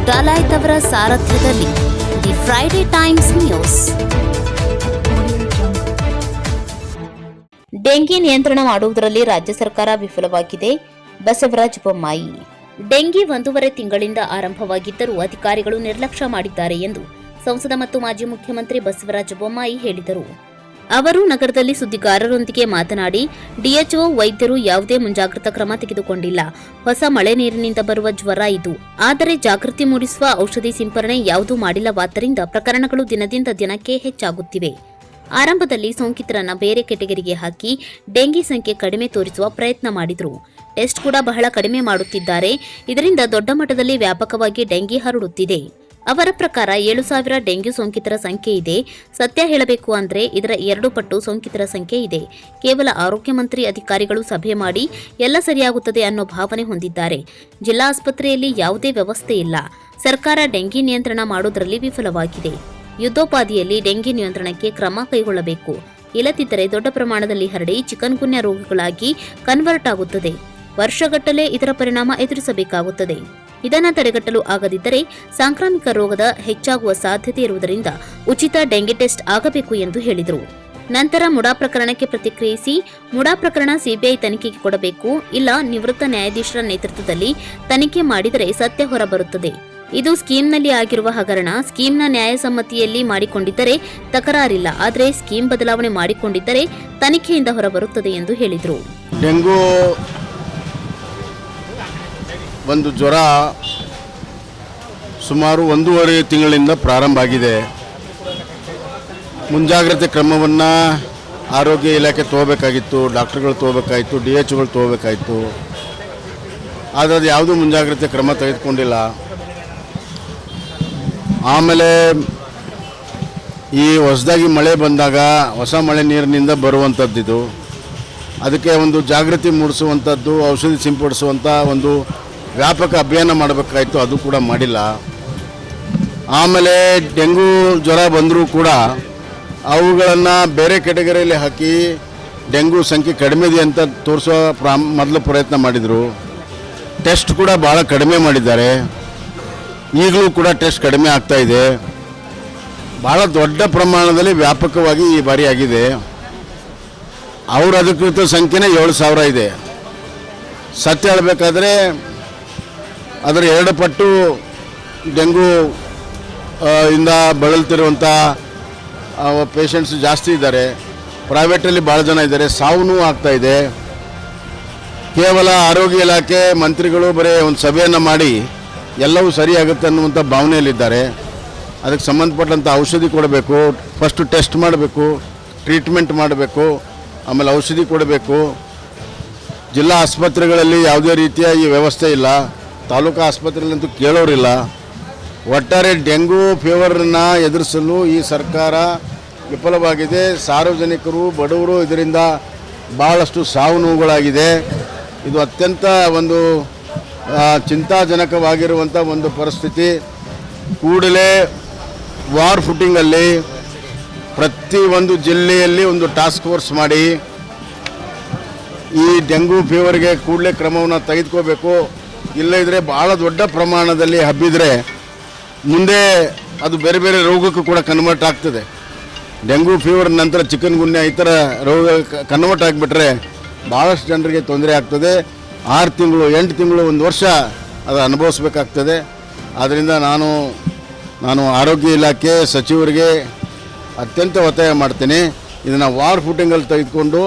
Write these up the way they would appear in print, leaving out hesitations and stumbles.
ಡಾಲಾಯ್ತ್ ಅವರ ಸಾರಥ್ಯದಲ್ಲಿ the Friday Times news. Dengue ನಿಯಂತ್ರಣ ಮಾಡುವುದರಲ್ಲಿ ರಾಜ್ಯ ಸರ್ಕಾರ ವಿಫಲವಾಗಿದೆ. ಬಸವರಾಜ ಬೊಮ್ಮಾಯಿ. ಡೆಂಗಿ 1.5 ತಿಂಗಳಿಂದ ಆರಂಭವಾಗಿದ್ದರೂ ಅಧಿಕಾರಿಗಳು ನಿರ್ಲಕ್ಷ್ಯ ಮಾಡಿದ್ದಾರೆ ಎಂದು ಸಂಸದ ಮತ್ತು ಮಾಜಿ ಮುಖ್ಯಮಂತ್ರಿ ಬಸವರಾಜ ಬೊಮ್ಮಾಯಿ ಹೇಳಿದರು. ಅವರು ನಗರದಲ್ಲಿ ಸುದ್ದಿಗಾರರೊಂದಿಗೆ ಮಾತನಾಡಿ, ಡಿಎಚ್ಒ ವೈದ್ಯರು ಯಾವುದೇ ಮುಂಜಾಗ್ರತಾ ಕ್ರಮ ತೆಗೆದುಕೊಂಡಿಲ್ಲ. ಹೊಸ ಮಳೆ ನೀರಿನಿಂದ ಬರುವ ಜ್ವರ ಇದು. ಆದರೆ ಜಾಗೃತಿ ಮೂಡಿಸುವ ಔಷಧಿ ಸಿಂಪರಣೆ ಯಾವುದೂ ಮಾಡಿಲ್ಲವಾದ್ದರಿಂದ ಪ್ರಕರಣಗಳು ದಿನದಿಂದ ದಿನಕ್ಕೆ ಹೆಚ್ಚಾಗುತ್ತಿವೆ. ಆರಂಭದಲ್ಲಿ ಸೋಂಕಿತರನ್ನ ಬೇರೆ ಕೆಟಗರಿಗೆ ಹಾಕಿ ಡೆಂಗಿ ಸಂಖ್ಯೆ ಕಡಿಮೆ ತೋರಿಸುವ ಪ್ರಯತ್ನ ಮಾಡಿದ್ರು. ಟೆಸ್ಟ್ ಕೂಡ ಬಹಳ ಕಡಿಮೆ ಮಾಡುತ್ತಿದ್ದಾರೆ. ಇದರಿಂದ ದೊಡ್ಡ ಮಟ್ಟದಲ್ಲಿ ವ್ಯಾಪಕವಾಗಿ ಡೆಂಗಿ ಹರಡುತ್ತಿದೆ. ಅವರ ಪ್ರಕಾರ 7,000 ಡೆಂಗ್ಯೂ ಸೋಂಕಿತರ ಸಂಖ್ಯೆ ಇದೆ. ಸತ್ಯ ಹೇಳಬೇಕು ಅಂದ್ರೆ ಇದರ 2 ಪಟ್ಟು ಸೋಂಕಿತರ ಸಂಖ್ಯೆ ಇದೆ. ಕೇವಲ ಆರೋಗ್ಯ ಮಂತ್ರಿ ಅಧಿಕಾರಿಗಳು ಸಭೆ ಮಾಡಿ ಎಲ್ಲ ಸರಿಯಾಗುತ್ತದೆ ಅನ್ನೋ ಭಾವನೆ ಹೊಂದಿದ್ದಾರೆ. ಜಿಲ್ಲಾ ಆಸ್ಪತ್ರೆಯಲ್ಲಿ ಯಾವುದೇ ವ್ಯವಸ್ಥೆ ಇಲ್ಲ. ಸರ್ಕಾರ ಡೆಂಗಿ ನಿಯಂತ್ರಣ ಮಾಡುವುದರಲ್ಲಿ ವಿಫಲವಾಗಿದೆ. ಯುದ್ಧೋಪಾದಿಯಲ್ಲಿ ಡೆಂಗಿ ನಿಯಂತ್ರಣಕ್ಕೆ ಕ್ರಮ ಕೈಗೊಳ್ಳಬೇಕು. ಇಲ್ಲದಿದ್ದರೆ ದೊಡ್ಡ ಪ್ರಮಾಣದಲ್ಲಿ ಹರಡಿ ಚಿಕನ್ ಗುನ್ಯಾ ರೋಗಗಳಾಗಿ ಕನ್ವರ್ಟ್ ಆಗುತ್ತದೆ. ವರ್ಷಗಟ್ಟಲೆ ಇದರ ಪರಿಣಾಮ ಎದುರಿಸಬೇಕಾಗುತ್ತದೆ. ಇದನ್ನು ತಡೆಗಟ್ಟಲು ಆಗದಿದ್ದರೆ ಸಾಂಕ್ರಾಮಿಕ ರೋಗದ ಹೆಚ್ಚಾಗುವ ಸಾಧ್ಯತೆ ಇರುವುದರಿಂದ ಉಚಿತ ಡೆಂಗಿ ಟೆಸ್ಟ್ ಆಗಬೇಕು ಎಂದು ಹೇಳಿದರು. ನಂತರ ಮುಡಾ ಪ್ರಕರಣಕ್ಕೆ ಪ್ರತಿಕ್ರಿಯಿಸಿ, ಮುಡಾ ಪ್ರಕರಣ ಸಿಬಿಐ ತನಿಖೆಗೆ ಕೊಡಬೇಕು, ಇಲ್ಲ ನಿವೃತ್ತ ನ್ಯಾಯಾಧೀಶರ ನೇತೃತ್ವದಲ್ಲಿ ತನಿಖೆ ಮಾಡಿದರೆ ಸತ್ಯ ಹೊರಬರುತ್ತದೆ. ಇದು ಸ್ಕೀಮ್ನಲ್ಲಿ ಆಗಿರುವ ಹಗರಣ. ಸ್ಕೀಮ್ನ ನ್ಯಾಯಸಮ್ಮತಿಯಲ್ಲಿ ಮಾಡಿಕೊಂಡಿದ್ದರೆ ತಕರಾರಿಲ್ಲ, ಆದರೆ ಸ್ಕೀಮ್ ಬದಲಾವಣೆ ಮಾಡಿಕೊಂಡಿದ್ದರೆ ತನಿಖೆಯಿಂದ ಹೊರಬರುತ್ತದೆ ಎಂದು ಹೇಳಿದರು. ಡೆಂಗು ಒಂದು ಜ್ವರ ಸುಮಾರು 1.5 ತಿಂಗಳಿಂದ ಪ್ರಾರಂಭ ಆಗಿದೆ. ಮುಂಜಾಗ್ರತೆ ಕ್ರಮವನ್ನು ಆರೋಗ್ಯ ಇಲಾಖೆ ತಗೋಬೇಕಾಗಿತ್ತು, ಡಾಕ್ಟರ್ಗಳು ತಗೋಬೇಕಾಯಿತು, DHOಗಳು ತಗೋಬೇಕಾಯಿತು. ಆದರೆ ಅದು ಯಾವುದೂ ಮುಂಜಾಗ್ರತೆ ಕ್ರಮ ತೆಗೆದುಕೊಂಡಿಲ್ಲ. ಆಮೇಲೆ ಈ ಹೊಸದಾಗಿ ಮಳೆ ಬಂದಾಗ ಹೊಸ ಮಳೆ ನೀರಿನಿಂದ ಬರುವಂಥದ್ದಿದು. ಅದಕ್ಕೆ ಒಂದು ಜಾಗೃತಿ ಮೂಡಿಸುವಂಥದ್ದು, ಔಷಧಿ ಸಿಂಪಡಿಸುವಂಥ ಒಂದು ವ್ಯಾಪಕ ಅಭಿಯಾನ ಮಾಡಬೇಕಾಯಿತು, ಅದು ಕೂಡ ಮಾಡಿಲ್ಲ. ಆಮೇಲೆ ಡೆಂಗು ಜ್ವರ ಬಂದರೂ ಕೂಡ ಅವುಗಳನ್ನು ಬೇರೆ ಕೆಟಗರಿಯಲ್ಲಿ ಹಾಕಿ ಡೆಂಗು ಸಂಖ್ಯೆ ಕಡಿಮೆ ಇದೆ ಅಂತ ತೋರಿಸೋ ಮೊದಲು ಪ್ರಯತ್ನ ಮಾಡಿದರು. ಟೆಸ್ಟ್ ಕೂಡ ಭಾಳ ಕಡಿಮೆ ಮಾಡಿದ್ದಾರೆ. ಈಗಲೂ ಕೂಡ ಟೆಸ್ಟ್ ಕಡಿಮೆ ಆಗ್ತಾ ಇದೆ. ಭಾಳ ದೊಡ್ಡ ಪ್ರಮಾಣದಲ್ಲಿ ವ್ಯಾಪಕವಾಗಿ ಈ ಬಾರಿ ಆಗಿದೆ. ಅವರ ಅಧಿಕೃತ ಸಂಖ್ಯೆನೇ 7,000 ಇದೆ. ಸತ್ಯ ಹೇಳಬೇಕಾದ್ರೆ ಅದರ 2 ಪಟ್ಟು ಡೆಂಗು ಇಂದ ಬಳಲ್ತಿರುವಂಥ ಪೇಷಂಟ್ಸ್ ಜಾಸ್ತಿ ಇದ್ದಾರೆ. ಪ್ರೈವೇಟಲ್ಲಿ ಭಾಳ ಜನ ಇದ್ದಾರೆ. ಸಾವು ಆಗ್ತಾಯಿದೆ. ಕೇವಲ ಆರೋಗ್ಯ ಇಲಾಖೆ ಮಂತ್ರಿಗಳು ಬರೀ ಒಂದು ಸಭೆಯನ್ನು ಮಾಡಿ ಎಲ್ಲವೂ ಸರಿಯಾಗುತ್ತೆ ಅನ್ನುವಂಥ ಭಾವನೆಯಲ್ಲಿದ್ದಾರೆ. ಅದಕ್ಕೆ ಸಂಬಂಧಪಟ್ಟಂಥ ಔಷಧಿ ಕೊಡಬೇಕು, ಫಸ್ಟು ಟೆಸ್ಟ್ ಮಾಡಬೇಕು, ಟ್ರೀಟ್ಮೆಂಟ್ ಮಾಡಬೇಕು, ಆಮೇಲೆ ಔಷಧಿ ಕೊಡಬೇಕು. ಜಿಲ್ಲಾ ಆಸ್ಪತ್ರೆಗಳಲ್ಲಿ ಯಾವುದೇ ರೀತಿಯ ಈ ವ್ಯವಸ್ಥೆ ಇಲ್ಲ. ತಾಲೂಕು ಆಸ್ಪತ್ರೆಗಳಂತೂ ಕೇಳೋರಿಲ್ಲ. ಒಟ್ಟಾರೆ ಡೆಂಗು ಫೀವರನ್ನು ಎದುರಿಸಲು ಈ ಸರ್ಕಾರ ವಿಫಲವಾಗಿದೆ. ಸಾರ್ವಜನಿಕರು, ಬಡವರು ಇದರಿಂದ ಭಾಳಷ್ಟು ಸಾವು ನೋವುಗಳಾಗಿದೆ. ಇದು ಅತ್ಯಂತ ಒಂದು ಚಿಂತಾಜನಕವಾಗಿರುವಂಥ ಒಂದು ಪರಿಸ್ಥಿತಿ. ಕೂಡಲೇ ವಾರ್ ಫುಟಿಂಗಲ್ಲಿ ಪ್ರತಿ ಒಂದು ಜಿಲ್ಲೆಯಲ್ಲಿ ಒಂದು ಟಾಸ್ಕ್ ಫೋರ್ಸ್ ಮಾಡಿ ಈ ಡೆಂಗು ಫೀವರ್ಗೆ ಕೂಡಲೇ ಕ್ರಮವನ್ನು ತೆಗೆದುಕೋಬೇಕು. ಇಲ್ಲದಿದ್ದರೆ ಭಾಳ ದೊಡ್ಡ ಪ್ರಮಾಣದಲ್ಲಿ ಹಬ್ಬಿದರೆ ಮುಂದೆ ಅದು ಬೇರೆ ಬೇರೆ ರೋಗಕ್ಕೂ ಕೂಡ ಕನ್ವರ್ಟ್ ಆಗ್ತದೆ. ಡೆಂಗು ಫೀವರ್ ನಂತರ ಚಿಕನ್ ಗುನ್ಯಾ ಈ ಥರ ರೋಗ ಕನ್ವರ್ಟ್ ಆಗಿಬಿಟ್ರೆ ಭಾಳಷ್ಟು ಜನರಿಗೆ ತೊಂದರೆ ಆಗ್ತದೆ. 6 ತಿಂಗಳು, 8 ತಿಂಗಳು, 1 ವರ್ಷ ಅದು ಅನುಭವಿಸ್ಬೇಕಾಗ್ತದೆ. ಆದ್ದರಿಂದ ನಾನು ಆರೋಗ್ಯ ಇಲಾಖೆ ಸಚಿವರಿಗೆ ಅತ್ಯಂತ ಒತ್ತಾಯ ಮಾಡ್ತೀನಿ. ಇದನ್ನು ವಾರ್ ಫುಟಿಂಗಲ್ಲಿ ತೆಗೆದುಕೊಂಡು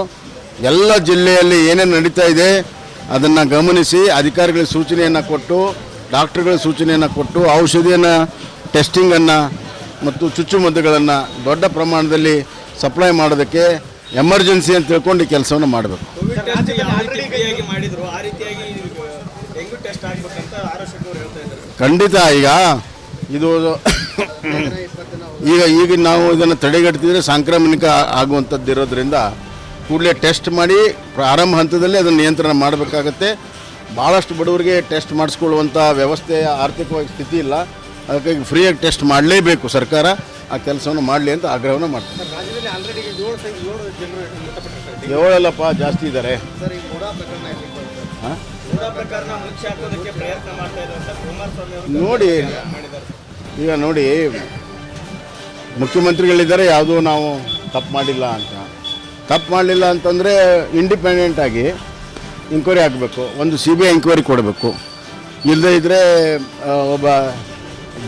ಎಲ್ಲ ಜಿಲ್ಲೆಯಲ್ಲಿ ಏನೇನು ನಡೀತಾ ಇದೆ ಅದನ್ನು ಗಮನಿಸಿ ಅಧಿಕಾರಿಗಳಿಗೆ ಸೂಚನೆಯನ್ನು ಕೊಟ್ಟು, ಡಾಕ್ಟರ್ಗಳಿಗೆ ಸೂಚನೆಯನ್ನು ಕೊಟ್ಟು, ಔಷಧಿಯನ್ನು ಟೆಸ್ಟಿಂಗನ್ನು ಮತ್ತು ಚುಚ್ಚುಮದ್ದುಗಳನ್ನು ದೊಡ್ಡ ಪ್ರಮಾಣದಲ್ಲಿ ಸಪ್ಲೈ ಮಾಡೋದಕ್ಕೆ ಎಮರ್ಜೆನ್ಸಿ ಅಂತ ತಿಳ್ಕೊಂಡು ಈ ಕೆಲಸವನ್ನು ಮಾಡಬೇಕು. ಖಂಡಿತ. ಈಗ ನಾವು ಇದನ್ನು ತಡೆಗಟ್ಟಿದ್ರೆ ಸಾಂಕ್ರಾಮಿಕ ಆಗುವಂಥದ್ದು ಇರೋದ್ರಿಂದ ಕೂಡಲೇ ಟೆಸ್ಟ್ ಮಾಡಿ ಪ್ರಾರಂಭ ಹಂತದಲ್ಲಿ ಅದನ್ನು ನಿಯಂತ್ರಣ ಮಾಡಬೇಕಾಗತ್ತೆ. ಭಾಳಷ್ಟು ಬಡವರಿಗೆ ಟೆಸ್ಟ್ ಮಾಡಿಸ್ಕೊಳ್ಳುವಂಥ ವ್ಯವಸ್ಥೆ ಆರ್ಥಿಕವಾಗಿ ಸ್ಥಿತಿ ಇಲ್ಲ. ಅದಕ್ಕಾಗಿ ಫ್ರೀಯಾಗಿ ಟೆಸ್ಟ್ ಮಾಡಲೇಬೇಕು. ಸರ್ಕಾರ ಆ ಕೆಲಸವನ್ನು ಮಾಡಲಿ ಅಂತ ಆಗ್ರಹವನ್ನು ಮಾಡ್ತಾರೆ. 7 ಜಾಸ್ತಿ ಇದ್ದಾರೆ. ಹೂಡಾ ಪ್ರಕರಣ ಮುಚ್ಚಿ ಹಾಕೋದಕ್ಕೆ ಪ್ರಯತ್ನ ಮಾಡ್ತಾ ಇದ್ದಾರೆ ಅಂತ ಕುಮಾರಸ್ವಾಮಿ ಅವರು ನೋಡಿ ಮಾಡಿದ್ದಾರೆ. ಈಗ ನೋಡಿ ಮುಖ್ಯಮಂತ್ರಿಗಳಿದ್ದಾರೆ ಯಾವುದೂ ನಾವು ತಪ್ಪು ಮಾಡಿಲ್ಲ ಅಂತ. ತಪ್ಪು ಮಾಡಲಿಲ್ಲ ಅಂತಂದರೆ ಇಂಡಿಪೆಂಡೆಂಟಾಗಿ ಎಂಕ್ವೈರಿ ಆಗಬೇಕು, ಒಂದು CBI ಎಂಕ್ವೈರಿ ಕೊಡಬೇಕು. ಇಲ್ಲದೇ ಇದ್ದರೆ ಒಬ್ಬ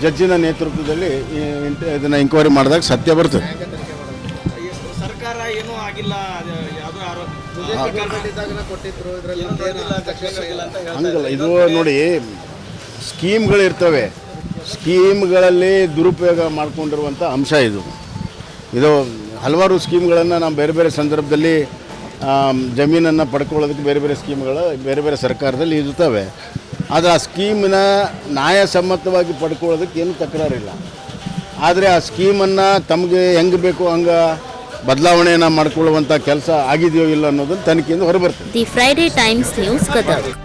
ಜಡ್ಜಿನ ನೇತೃತ್ವದಲ್ಲಿ ಇದನ್ನು ಎಂಕ್ವೈರಿ ಮಾಡಿದಾಗ ಸತ್ಯ ಬರ್ತದೆ. ಸರ್ಕಾರ ಏನೂ ಆಗಿಲ್ಲ, ಅದು ಯಾವುದೋ ಆರೋಪ ಹಂಗಲ್ಲ, ಇದು ನೋಡಿ ಸ್ಕೀಮ್ಗಳಿರ್ತವೆ, ಸ್ಕೀಮ್ಗಳಲ್ಲಿ ದುರುಪಯೋಗ ಮಾಡಿಕೊಂಡಿರುವಂಥ ಅಂಶ ಇದು. ಹಲವಾರು ಸ್ಕೀಮ್ಗಳನ್ನು ನಾವು ಬೇರೆ ಬೇರೆ ಸಂದರ್ಭದಲ್ಲಿ ಜಮೀನನ್ನು ಪಡ್ಕೊಳ್ಳೋದಕ್ಕೆ ಬೇರೆ ಬೇರೆ ಸ್ಕೀಮ್ಗಳು ಬೇರೆ ಬೇರೆ ಸರ್ಕಾರದಲ್ಲಿ ಇರ್ತವೆ. ಆದರೆ ಆ ಸ್ಕೀಮಿನ ನ್ಯಾಯಸಮ್ಮತವಾಗಿ ಪಡ್ಕೊಳ್ಳೋದಕ್ಕೆ ಏನೂ ತಕರಾರಿಲ್ಲ. ಆದರೆ ಆ ಸ್ಕೀಮನ್ನು ತಮಗೆ ಹೆಂಗೆ ಬೇಕು ಹಂಗೆ ಬದಲಾವಣೆಯನ್ನು ಮಾಡ್ಕೊಳ್ಳುವಂಥ ಕೆಲಸ ಆಗಿದೆಯೋ ಇಲ್ಲ ಅನ್ನೋದನ್ನು ತನಿಖೆಯಿಂದ ಹೊರಬರ್ತದೆ. The Friday Times news Gadag.